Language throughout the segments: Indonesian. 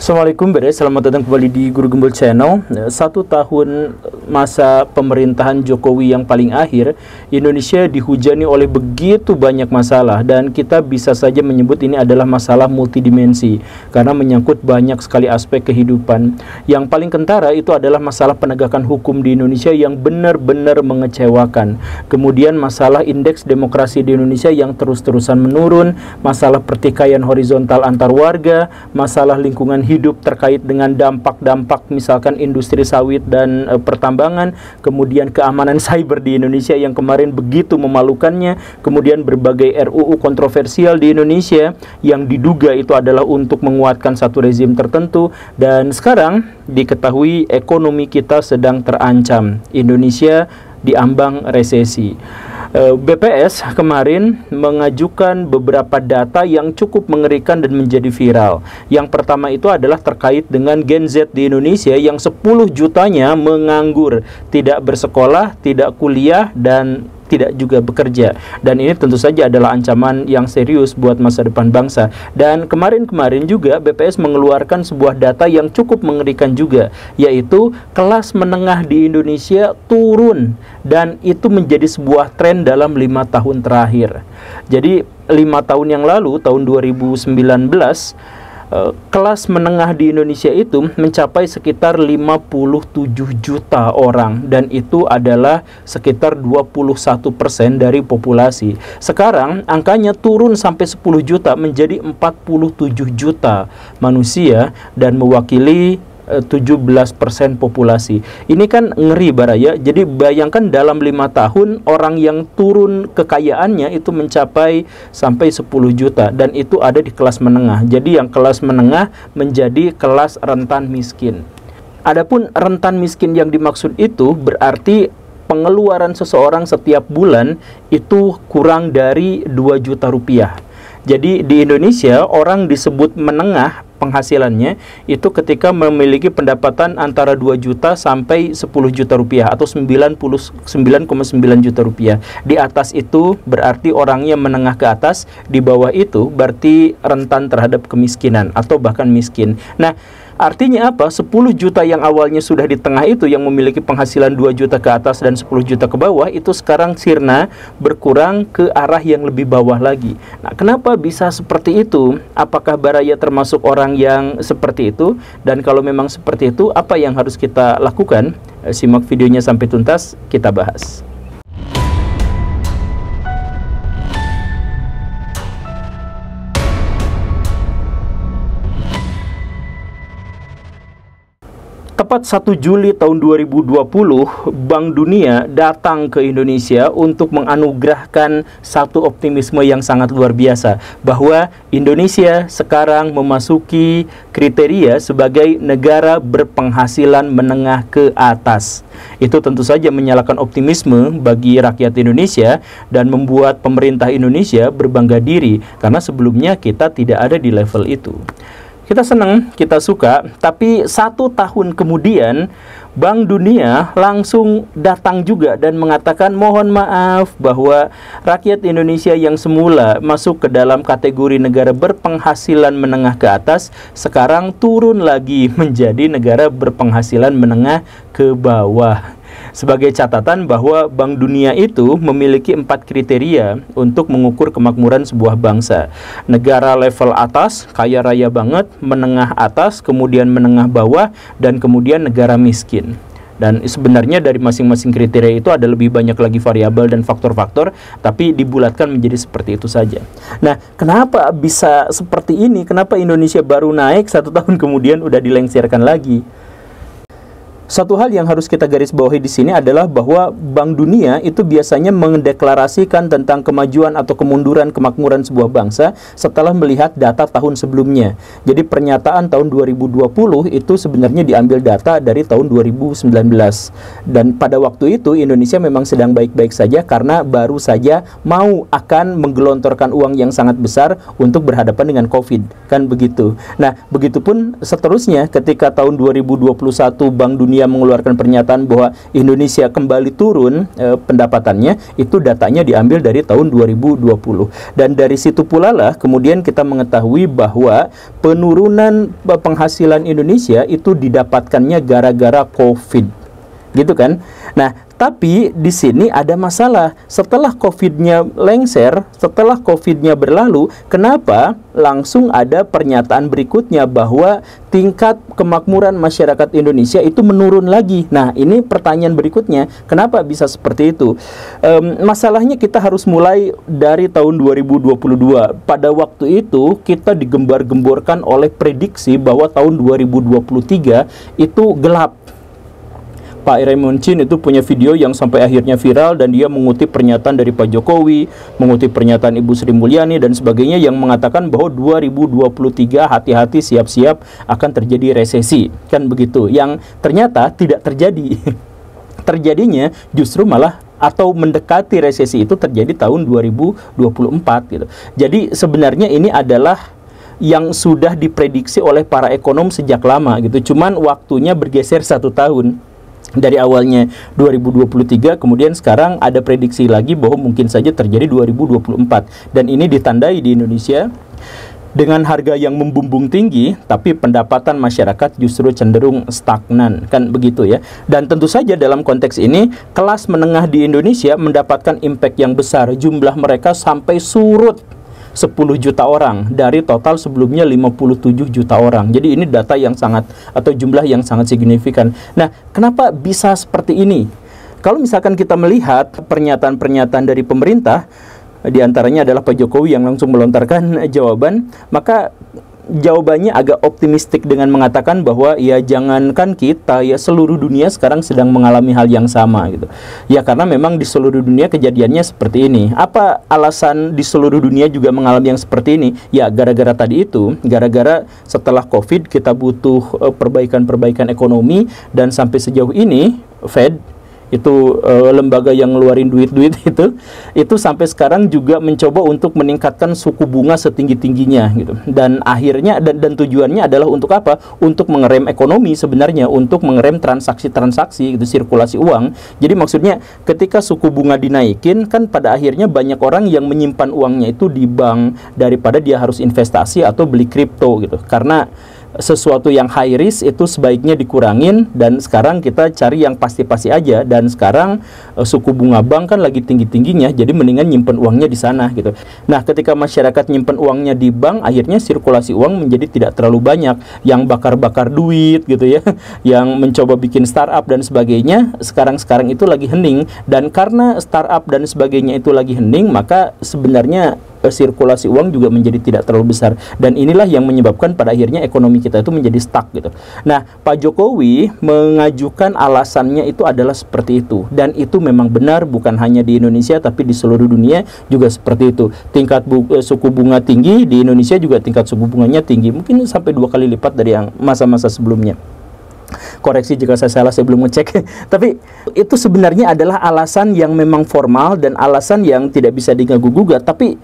Assalamualaikum selamat datang kembali di Guru Gembul Channel. 1 tahun masa pemerintahan Jokowi yang paling akhir, Indonesia dihujani oleh begitu banyak masalah, dan kita bisa saja menyebut ini adalah masalah multidimensi karena menyangkut banyak sekali aspek kehidupan. Yang paling kentara itu adalah masalah penegakan hukum di Indonesia yang benar-benar mengecewakan. Kemudian masalah indeks demokrasi di Indonesia yang terus-terusan menurun, masalah pertikaian horizontal antar warga, masalah lingkungan hidup terkait dengan dampak-dampak misalkan industri sawit dan pertambangan, kemudian keamanan cyber di Indonesia yang kemarin begitu memalukannya, kemudian berbagai RUU kontroversial di Indonesia yang diduga itu adalah untuk menguatkan satu rezim tertentu, dan sekarang diketahui ekonomi kita sedang terancam. Indonesia diambang resesi. BPS kemarin mengajukan beberapa data yang cukup mengerikan dan menjadi viral. Yang pertama itu adalah terkait dengan Gen Z di Indonesia yang 10 jutanya menganggur, tidak bersekolah, tidak kuliah, dan tidak juga bekerja. Dan ini tentu saja adalah ancaman yang serius buat masa depan bangsa. Dan kemarin-kemarin juga BPS mengeluarkan sebuah data yang cukup mengerikan juga, yaitu kelas menengah di Indonesia turun, dan itu menjadi sebuah tren dalam 5 tahun terakhir. Jadi 5 tahun yang lalu, tahun 2019, kelas menengah di Indonesia itu mencapai sekitar 57 juta orang, dan itu adalah sekitar 21% dari populasi. Sekarang angkanya turun sampai 10 juta menjadi 47 juta manusia dan mewakili 17% populasi. Ini kan ngeri Baraya. Jadi bayangkan dalam 5 tahun orang yang turun kekayaannya itu mencapai sampai 10 juta, dan itu ada di kelas menengah. Jadi yang kelas menengah menjadi kelas rentan miskin. Adapun rentan miskin yang dimaksud itu berarti pengeluaran seseorang setiap bulan itu kurang dari 2 juta rupiah. Jadi di Indonesia orang disebut menengah penghasilannya itu ketika memiliki pendapatan antara 2 juta sampai 10 juta rupiah atau 99,9 juta rupiah. Di atas itu berarti orangnya menengah ke atas, di bawah itu berarti rentan terhadap kemiskinan atau bahkan miskin. Nah, artinya apa? 10 juta yang awalnya sudah di tengah itu yang memiliki penghasilan 2 juta ke atas dan 10 juta ke bawah itu sekarang sirna berkurang ke arah yang lebih bawah lagi. Nah, kenapa bisa seperti itu? Apakah Baraya termasuk orang yang seperti itu? Dan kalau memang seperti itu, apa yang harus kita lakukan? Simak videonya sampai tuntas, kita bahas. Tepat 1 Juli tahun 2020, Bank Dunia datang ke Indonesia untuk menganugerahkan satu optimisme yang sangat luar biasa, bahwa Indonesia sekarang memasuki kriteria sebagai negara berpenghasilan menengah ke atas. Itu tentu saja menyalakan optimisme bagi rakyat Indonesia dan membuat pemerintah Indonesia berbangga diri, karena sebelumnya kita tidak ada di level itu. Kita senang, kita suka, tapi 1 tahun kemudian Bank Dunia langsung datang juga dan mengatakan mohon maaf bahwa rakyat Indonesia yang semula masuk ke dalam kategori negara berpenghasilan menengah ke atas sekarang turun lagi menjadi negara berpenghasilan menengah ke bawah. Sebagai catatan bahwa Bank Dunia itu memiliki 4 kriteria untuk mengukur kemakmuran sebuah bangsa. Negara level atas, kaya raya banget, menengah atas, kemudian menengah bawah, dan kemudian negara miskin. Dan sebenarnya dari masing-masing kriteria itu ada lebih banyak lagi variabel dan faktor-faktor, tapi dibulatkan menjadi seperti itu saja. Nah, kenapa bisa seperti ini? Kenapa Indonesia baru naik 1 tahun kemudian udah dilengsirkan lagi? Satu hal yang harus kita garis bawahi di sini adalah bahwa Bank Dunia itu biasanya mendeklarasikan tentang kemajuan atau kemunduran kemakmuran sebuah bangsa setelah melihat data tahun sebelumnya. Jadi pernyataan tahun 2020 itu sebenarnya diambil data dari tahun 2019. Dan pada waktu itu Indonesia memang sedang baik-baik saja karena baru saja mau akan menggelontorkan uang yang sangat besar untuk berhadapan dengan COVID. Kan begitu. Nah, begitupun seterusnya ketika tahun 2021 Bank Dunia Dunia mengeluarkan pernyataan bahwa Indonesia kembali turun pendapatannya, itu datanya diambil dari tahun 2020. Dan dari situ pula lah kemudian kita mengetahui bahwa penurunan penghasilan Indonesia itu didapatkannya gara-gara COVID, gitu kan? Nah, tapi di sini ada masalah. Setelah COVID-nya lengser, setelah COVID-nya berlalu, kenapa langsung ada pernyataan berikutnya bahwa tingkat kemakmuran masyarakat Indonesia itu menurun lagi? Nah, ini pertanyaan berikutnya, kenapa bisa seperti itu? Masalahnya kita harus mulai dari tahun 2022. Pada waktu itu kita digembar-gemborkan oleh prediksi bahwa tahun 2023 itu gelap. Pak Raymond Chin itu punya video yang sampai akhirnya viral, dan dia mengutip pernyataan dari Pak Jokowi, mengutip pernyataan Ibu Sri Mulyani dan sebagainya, yang mengatakan bahwa 2023 hati-hati, siap-siap akan terjadi resesi, kan begitu, yang ternyata tidak terjadi. Terjadinya justru malah atau mendekati resesi itu terjadi tahun 2024 gitu. Jadi sebenarnya ini adalah yang sudah diprediksi oleh para ekonom sejak lama gitu, cuman waktunya bergeser 1 tahun. Dari awalnya 2023, kemudian sekarang ada prediksi lagi bahwa mungkin saja terjadi 2024. Dan ini ditandai di Indonesia dengan harga yang membumbung tinggi, tapi pendapatan masyarakat justru cenderung stagnan, kan begitu ya. Dan tentu saja dalam konteks ini, kelas menengah di Indonesia mendapatkan impact yang besar. Jumlah mereka sampai surut 10 juta orang dari total sebelumnya 57 juta orang. Jadi ini data yang sangat, atau jumlah yang sangat signifikan. Nah, kenapa bisa seperti ini? Kalau misalkan kita melihat pernyataan-pernyataan dari pemerintah, diantaranya adalah Pak Jokowi yang langsung melontarkan jawaban, maka jawabannya agak optimistik dengan mengatakan bahwa ya jangankan kita, ya seluruh dunia sekarang sedang mengalami hal yang sama gitu. Ya karena memang di seluruh dunia kejadiannya seperti ini. Apa alasan di seluruh dunia juga mengalami yang seperti ini? Ya gara-gara tadi itu, gara-gara setelah COVID kita butuh perbaikan-perbaikan ekonomi, dan sampai sejauh ini Fed itu lembaga yang ngeluarin duit-duit itu sampai sekarang juga mencoba untuk meningkatkan suku bunga setinggi-tingginya gitu. Dan akhirnya dan tujuannya adalah untuk apa? Untuk mengerem ekonomi sebenarnya, untuk mengerem transaksi-transaksi gitu, sirkulasi uang. Jadi maksudnya ketika suku bunga dinaikin, kan pada akhirnya banyak orang yang menyimpan uangnya itu di bank daripada dia harus investasi atau beli kripto gitu. Karena sesuatu yang high risk itu sebaiknya dikurangin, dan sekarang kita cari yang pasti-pasti aja. Dan sekarang suku bunga bank kan lagi tinggi-tingginya, jadi mendingan nyimpen uangnya di sana gitu. Nah, ketika masyarakat nyimpen uangnya di bank, akhirnya sirkulasi uang menjadi tidak terlalu banyak. Yang bakar-bakar duit gitu ya, yang mencoba bikin startup dan sebagainya, sekarang itu lagi hening. Dan karena startup dan sebagainya itu lagi hening, maka sebenarnya sirkulasi uang juga menjadi tidak terlalu besar, dan inilah yang menyebabkan pada akhirnya ekonomi kita itu menjadi stuck gitu. Nah, Pak Jokowi mengajukan alasannya itu adalah seperti itu, dan itu memang benar, bukan hanya di Indonesia tapi di seluruh dunia juga seperti itu. Tingkat suku bunga tinggi di Indonesia, juga tingkat suku bunganya tinggi, mungkin sampai 2 kali lipat dari yang masa-masa sebelumnya. Koreksi jika saya salah, saya belum ngecek. Tapi itu sebenarnya adalah alasan yang memang formal dan alasan yang tidak bisa diganggu-gugat. Tapi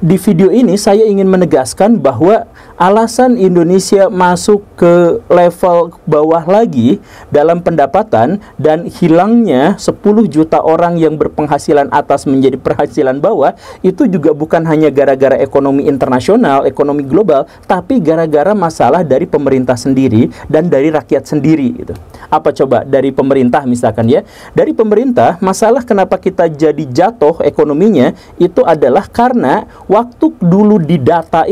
di video ini saya ingin menegaskan bahwa alasan Indonesia masuk ke level bawah lagi dalam pendapatan dan hilangnya 10 juta orang yang berpenghasilan atas menjadi penghasilan bawah, itu juga bukan hanya gara-gara ekonomi internasional, ekonomi global, tapi gara-gara masalah dari pemerintah sendiri dan dari rakyat sendiri gitu. Apa coba? Dari pemerintah misalkan ya. Dari pemerintah, masalah kenapa kita jadi jatuh ekonominya itu adalah karena waktu dulu didata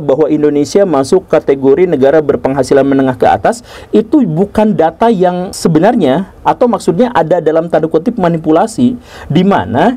bahwa Indonesia masuk kategori negara berpenghasilan menengah ke atas, itu bukan data yang sebenarnya, atau maksudnya ada dalam tanda kutip manipulasi, di mana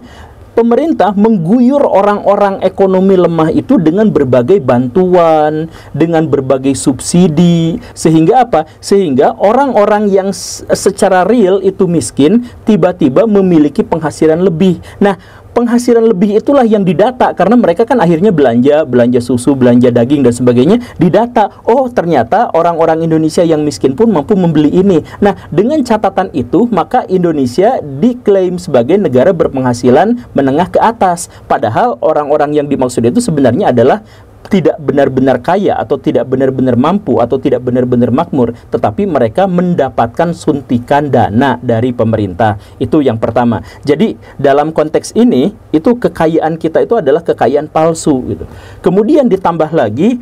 pemerintah mengguyur orang-orang ekonomi lemah itu dengan berbagai bantuan, dengan berbagai subsidi, sehingga apa? Sehingga orang-orang yang secara real itu miskin tiba-tiba memiliki penghasilan lebih. Nah, penghasilan lebih itulah yang didata, karena mereka kan akhirnya belanja susu, belanja daging dan sebagainya, didata. Oh, ternyata orang-orang Indonesia yang miskin pun mampu membeli ini. Nah, dengan catatan itu, maka Indonesia diklaim sebagai negara berpenghasilan menengah ke atas. Padahal orang-orang yang dimaksud itu sebenarnya adalah tidak benar-benar kaya atau tidak benar-benar mampu atau tidak benar-benar makmur, tetapi mereka mendapatkan suntikan dana dari pemerintah. Itu yang pertama. Jadi dalam konteks ini, itu kekayaan kita itu adalah kekayaan palsu gitu. Kemudian ditambah lagi,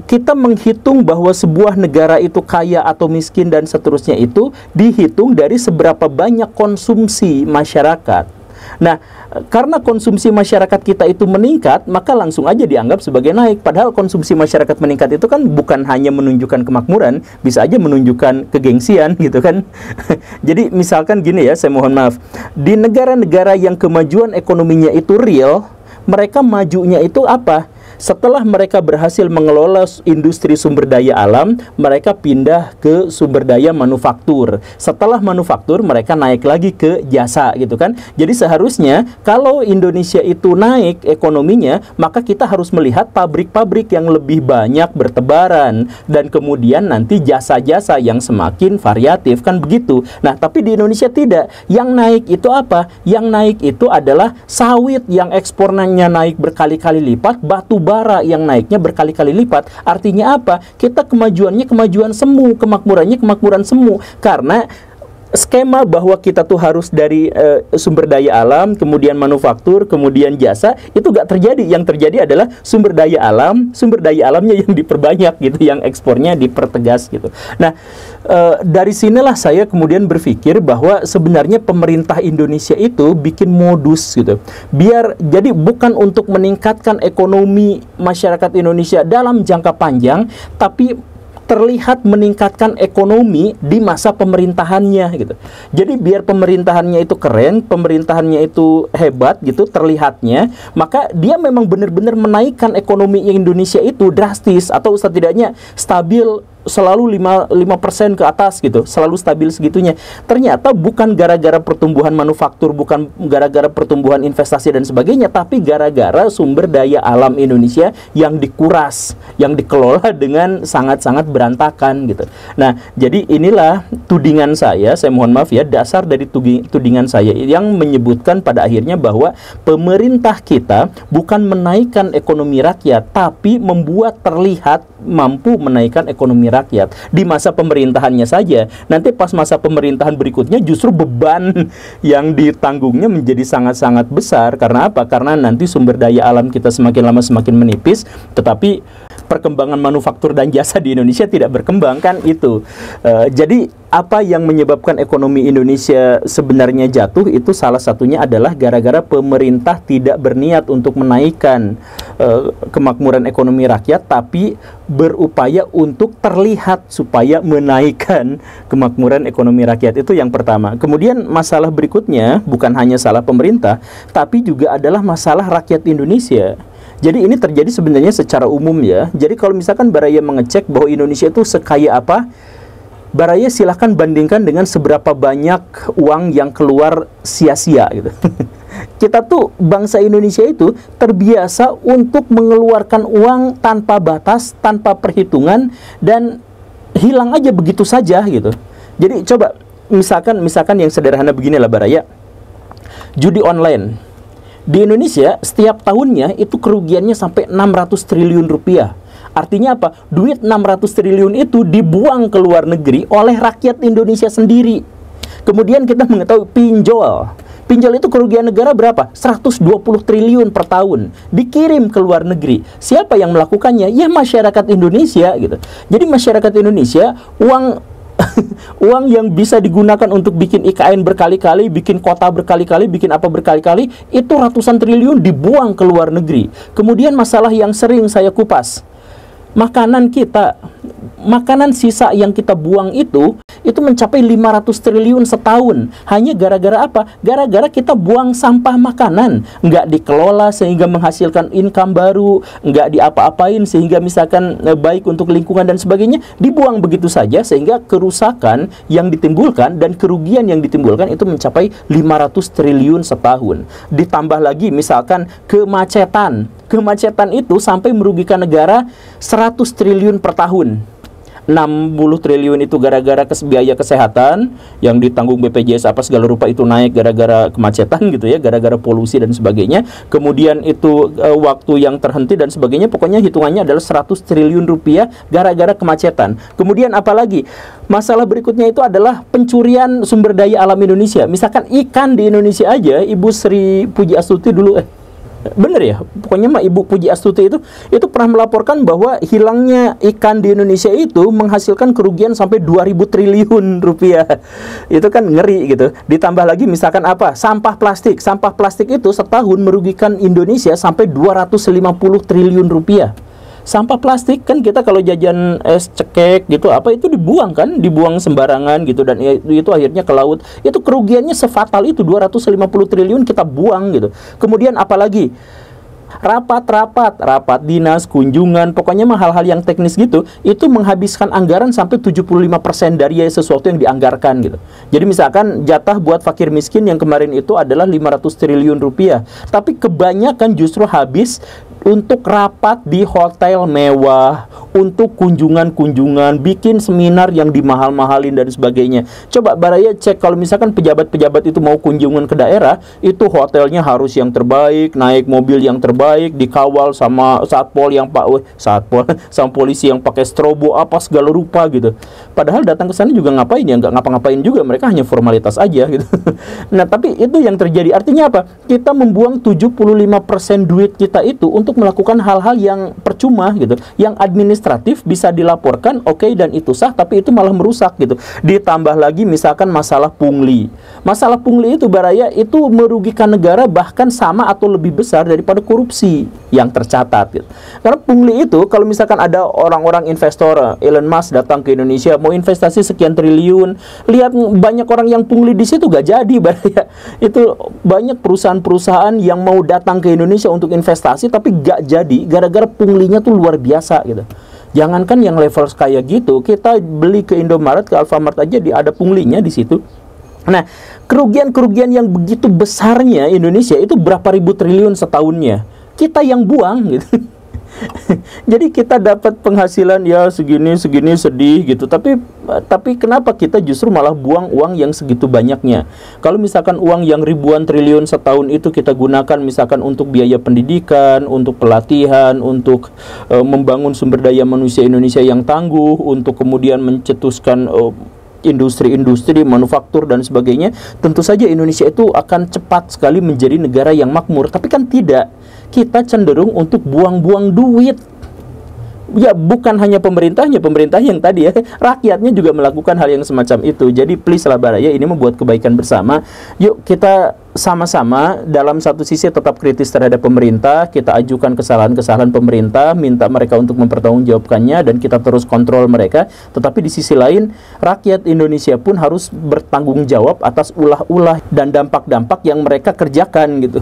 kita menghitung bahwa sebuah negara itu kaya atau miskin dan seterusnya itu dihitung dari seberapa banyak konsumsi masyarakat. Nah, karena konsumsi masyarakat kita itu meningkat, maka langsung aja dianggap sebagai naik. Padahal konsumsi masyarakat meningkat itu kan bukan hanya menunjukkan kemakmuran, bisa aja menunjukkan kegengsian gitu kan. Jadi misalkan gini ya, saya mohon maaf, di negara-negara yang kemajuan ekonominya itu real, mereka majunya itu apa? Setelah mereka berhasil mengelola industri sumber daya alam, mereka pindah ke sumber daya manufaktur. Setelah manufaktur, mereka naik lagi ke jasa gitu kan. Jadi seharusnya kalau Indonesia itu naik ekonominya, maka kita harus melihat pabrik-pabrik yang lebih banyak bertebaran, dan kemudian nanti jasa-jasa yang semakin variatif, kan begitu. Nah, tapi di Indonesia tidak. Yang naik itu apa? Yang naik itu adalah sawit yang ekspornya naik berkali-kali lipat, batu bara yang naiknya berkali-kali lipat. Artinya apa? Kita kemajuannya kemajuan semu, kemakmurannya kemakmuran semu. Karena skema bahwa kita tuh harus dari sumber daya alam, kemudian manufaktur, kemudian jasa, itu gak terjadi. Yang terjadi adalah sumber daya alamnya yang diperbanyak gitu, yang ekspornya dipertegas gitu. Nah, dari sinilah saya kemudian berpikir bahwa sebenarnya pemerintah Indonesia itu bikin modus gitu. Jadi bukan untuk meningkatkan ekonomi masyarakat Indonesia dalam jangka panjang, tapi terlihat meningkatkan ekonomi di masa pemerintahannya gitu. Jadi biar pemerintahannya itu keren, pemerintahannya itu hebat gitu terlihatnya, maka dia memang benar-benar menaikkan ekonomi Indonesia itu drastis atau setidaknya stabil, selalu 5% ke atas gitu, selalu stabil segitunya. Ternyata bukan gara-gara pertumbuhan manufaktur, bukan gara-gara pertumbuhan investasi dan sebagainya, tapi gara-gara sumber daya alam Indonesia yang dikuras, yang dikelola dengan sangat-sangat berantakan gitu. Nah, jadi inilah tudingan saya mohon maaf ya, dasar dari tudingan saya yang menyebutkan pada akhirnya bahwa pemerintah kita bukan menaikkan ekonomi rakyat, tapi membuat terlihat mampu menaikkan ekonomi rakyat di masa pemerintahannya saja. Nanti pas masa pemerintahan berikutnya justru beban yang ditanggungnya menjadi sangat-sangat besar. Karena apa? Karena nanti sumber daya alam kita semakin lama semakin menipis, tetapi perkembangan manufaktur dan jasa di Indonesia tidak berkembang, kan itu. Jadi apa yang menyebabkan ekonomi Indonesia sebenarnya jatuh itu salah satunya adalah gara-gara pemerintah tidak berniat untuk menaikkan kemakmuran ekonomi rakyat, tapi berupaya untuk terlihat supaya menaikkan kemakmuran ekonomi rakyat. Itu yang pertama. Kemudian masalah berikutnya bukan hanya salah pemerintah, tapi juga adalah masalah rakyat Indonesia. Jadi ini terjadi sebenarnya secara umum ya. Jadi kalau misalkan Baraya mengecek bahwa Indonesia itu sekaya apa, Baraya silahkan bandingkan dengan seberapa banyak uang yang keluar sia-sia gitu. Kita tuh bangsa Indonesia itu terbiasa untuk mengeluarkan uang tanpa batas, tanpa perhitungan, dan hilang aja begitu saja gitu. Jadi coba misalkan yang sederhana beginilah Baraya. Judi online. Di Indonesia setiap tahunnya itu kerugiannya sampai 600 triliun rupiah. Artinya apa? Duit 600 triliun itu dibuang ke luar negeri oleh rakyat Indonesia sendiri. Kemudian kita mengetahui pinjol. Pinjol itu kerugian negara berapa? 120 triliun per tahun. Dikirim ke luar negeri. Siapa yang melakukannya? Ya masyarakat Indonesia gitu. Jadi masyarakat Indonesia, uang yang bisa digunakan untuk bikin IKN berkali-kali, bikin kota berkali-kali, bikin apa berkali-kali, itu ratusan triliun dibuang ke luar negeri. Kemudian masalah yang sering saya kupas, makanan sisa yang kita buang itu mencapai 500 triliun setahun. Hanya gara-gara apa? Gara-gara kita buang sampah makanan, nggak dikelola sehingga menghasilkan income baru, nggak diapa-apain sehingga misalkan baik untuk lingkungan dan sebagainya, dibuang begitu saja sehingga kerusakan yang ditimbulkan dan kerugian yang ditimbulkan itu mencapai 500 triliun setahun. Ditambah lagi misalkan kemacetan itu sampai merugikan negara 100 triliun per tahun. 60 triliun itu gara-gara biaya kesehatan yang ditanggung BPJS apa segala rupa itu naik gara-gara kemacetan gitu ya, gara-gara polusi dan sebagainya. Kemudian itu waktu yang terhenti dan sebagainya, pokoknya hitungannya adalah 100 triliun rupiah gara-gara kemacetan. Kemudian apalagi? Masalah berikutnya itu adalah pencurian sumber daya alam Indonesia. Misalkan ikan di Indonesia aja, Ibu Sri Pujiastuti dulu bener ya, pokoknya mah Ibu Puji Astuti itu pernah melaporkan bahwa hilangnya ikan di Indonesia itu menghasilkan kerugian sampai 2000 triliun rupiah. Itu kan ngeri gitu. Ditambah lagi misalkan apa? Sampah plastik. Sampah plastik itu setahun merugikan Indonesia sampai 250 triliun rupiah. Sampah plastik kan kita kalau jajan es cekek gitu apa itu dibuang kan, dibuang sembarangan gitu, dan itu akhirnya ke laut. Itu kerugiannya sefatal itu 250 triliun kita buang gitu. Kemudian apalagi? Rapat dinas, kunjungan, pokoknya mah hal-hal yang teknis gitu, itu menghabiskan anggaran sampai 75% dari sesuatu yang dianggarkan gitu. Jadi misalkan jatah buat fakir miskin yang kemarin itu adalah 500 triliun rupiah, tapi kebanyakan justru habis untuk rapat di hotel mewah, untuk kunjungan-kunjungan, bikin seminar yang dimahal-mahalin dan sebagainya. Coba Baraya cek kalau misalkan pejabat-pejabat itu mau kunjungan ke daerah, itu hotelnya harus yang terbaik, naik mobil yang terbaik, dikawal sama satpol sama polisi yang pakai strobo apa segala rupa gitu. Padahal datang ke sana juga ngapain ya? Nggak ngapa-ngapain juga, mereka hanya formalitas aja gitu. Nah, tapi itu yang terjadi. Artinya apa? Kita membuang 75% duit kita itu untuk melakukan hal-hal yang percuma gitu, yang administratif bisa dilaporkan oke, dan itu sah, tapi itu malah merusak gitu. Ditambah lagi misalkan masalah pungli. Masalah pungli itu Baraya itu merugikan negara bahkan sama atau lebih besar daripada korupsi yang tercatat gitu. Karena pungli itu kalau misalkan ada orang-orang investor, Elon Musk datang ke Indonesia mau investasi sekian triliun, lihat banyak orang yang pungli di situ gak jadi Baraya. Itu banyak perusahaan-perusahaan yang mau datang ke Indonesia untuk investasi tapi gak jadi gara-gara punglinya tuh luar biasa gitu. Jangankan yang level kayak gitu, kita beli ke Indomaret, ke Alfamart aja ada punglinya di situ. Nah, kerugian-kerugian yang begitu besarnya Indonesia itu berapa ribu triliun setahunnya, kita yang buang gitu. Jadi kita dapat penghasilan ya segini sedih gitu, tapi kenapa kita justru malah buang uang yang segitu banyaknya? Kalau misalkan uang yang ribuan triliun setahun itu kita gunakan misalkan untuk biaya pendidikan, untuk pelatihan, untuk membangun sumber daya manusia Indonesia yang tangguh, untuk kemudian mencetuskan industri-industri, manufaktur dan sebagainya, tentu saja Indonesia itu akan cepat sekali menjadi negara yang makmur. Tapi kan tidak, kita cenderung untuk buang-buang duit. Ya bukan hanya pemerintah yang tadi ya, rakyatnya juga melakukan hal yang semacam itu. Jadi please lah Baraya, ini membuat kebaikan bersama. Yuk kita sama-sama dalam satu sisi tetap kritis terhadap pemerintah, kita ajukan kesalahan-kesalahan pemerintah, minta mereka untuk mempertanggungjawabkannya dan kita terus kontrol mereka. Tetapi di sisi lain, rakyat Indonesia pun harus bertanggung jawab atas ulah-ulah dan dampak-dampak yang mereka kerjakan gitu.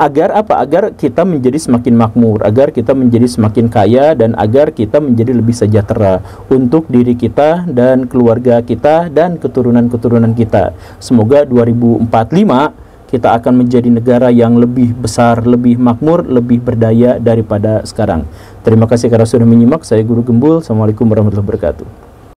Agar apa? Agar kita menjadi semakin makmur, agar kita menjadi semakin kaya, dan agar kita menjadi lebih sejahtera untuk diri kita dan keluarga kita dan keturunan-keturunan kita. Semoga 2045 kita akan menjadi negara yang lebih besar, lebih makmur, lebih berdaya daripada sekarang. Terima kasih karena sudah menyimak. Saya Guru Gembul. Assalamualaikum warahmatullahi wabarakatuh.